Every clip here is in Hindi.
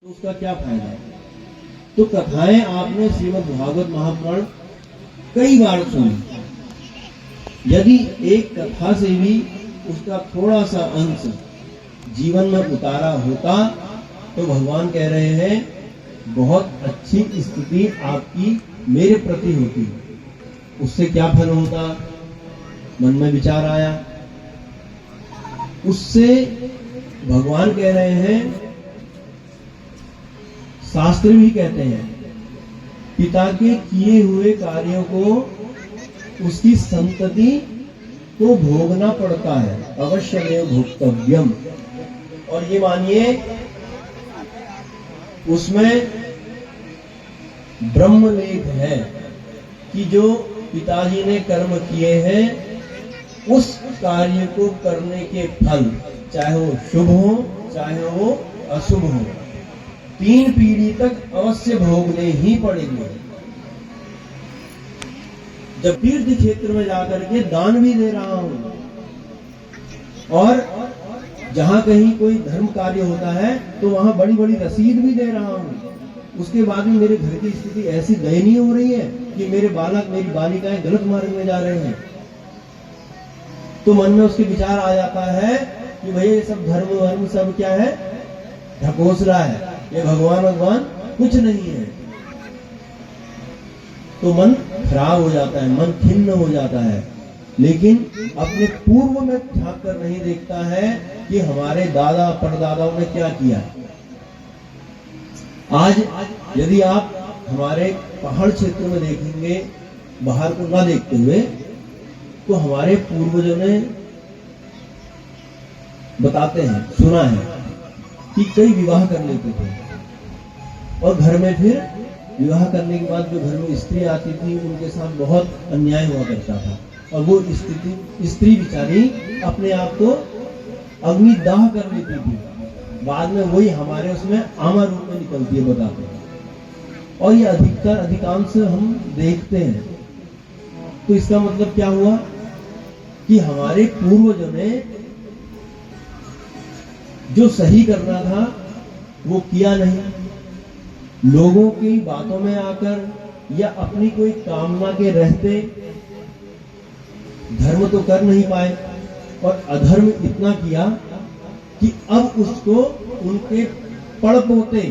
तो उसका क्या फायदा है। तो कथाएं आपने श्रीमद् भागवत महापुराण कई बार सुनी। यदि एक कथा से भी उसका थोड़ा सा अंश जीवन में उतारा होता तो भगवान कह रहे हैं बहुत अच्छी स्थिति आपकी मेरे प्रति होती। उससे क्या फल होता, मन में विचार आया। उससे भगवान कह रहे हैं, शास्त्र भी कहते हैं, पिता के किए हुए कार्यों को उसकी संतति को भोगना पड़ता है, अवश्यमेव भोक्तव्यम। और ये मानिए उसमें ब्रह्मलेख है कि जो पिताजी ने कर्म किए हैं उस कार्य को करने के फल, चाहे वो शुभ हो चाहे वो अशुभ हो, 3 पीढ़ी तक अवश्य भोगने ही पड़ेंगे। जब तीर्थ क्षेत्र में जाकर के दान भी दे रहा हूं और जहां कहीं कोई धर्म कार्य होता है तो वहां बड़ी बड़ी रसीद भी दे रहा हूं, उसके बाद भी मेरे घर की स्थिति ऐसी दयनीय हो रही है कि मेरे बालक मेरी बालिकाएं गलत मार्ग में जा रहे हैं, तो मन में उसके विचार आ जाता है कि भाई ये सब धर्म सब क्या है, ढकोसला है, ये भगवान कुछ नहीं है। तो मन खराब हो जाता है, मन खिन्न हो जाता है। लेकिन अपने पूर्व में झांक कर नहीं देखता है कि हमारे दादा परदादाओं ने क्या किया। आज यदि आप हमारे पहाड़ क्षेत्र में देखेंगे, बाहर को ना देखते हुए, तो हमारे पूर्वजों ने बताते हैं, सुना है कि कई विवाह कर लेते थे और घर में फिर विवाह करने के बाद जो घर में स्त्री आती थी उनके साथ बहुत अन्याय हुआ करता था और वो स्त्री बेचारी अपने आप को अग्निदाह कर लेती थी, बाद में वही हमारे उसमें आमा रूप में निकलती है, बताते हैं। और ये अधिकांश हम देखते हैं। तो इसका मतलब क्या हुआ कि हमारे पूर्वजों ने जो सही करना था वो किया नहीं, लोगों की बातों में आकर या अपनी कोई कामना के रहते धर्म तो कर नहीं पाए और अधर्म इतना किया कि अब उसको उनके पड़ पोते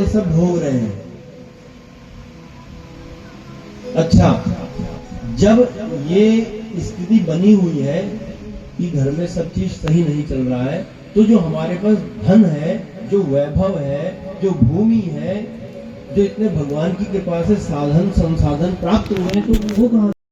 सब भोग रहे हैं। अच्छा, जब ये स्थिति बनी हुई है कि घर में सब चीज सही नहीं चल रहा है, तो जो हमारे पास धन है, जो वैभव है, जो भूमि है, जो इतने भगवान की कृपा से साधन संसाधन प्राप्त हुए हैं, तो वो कहां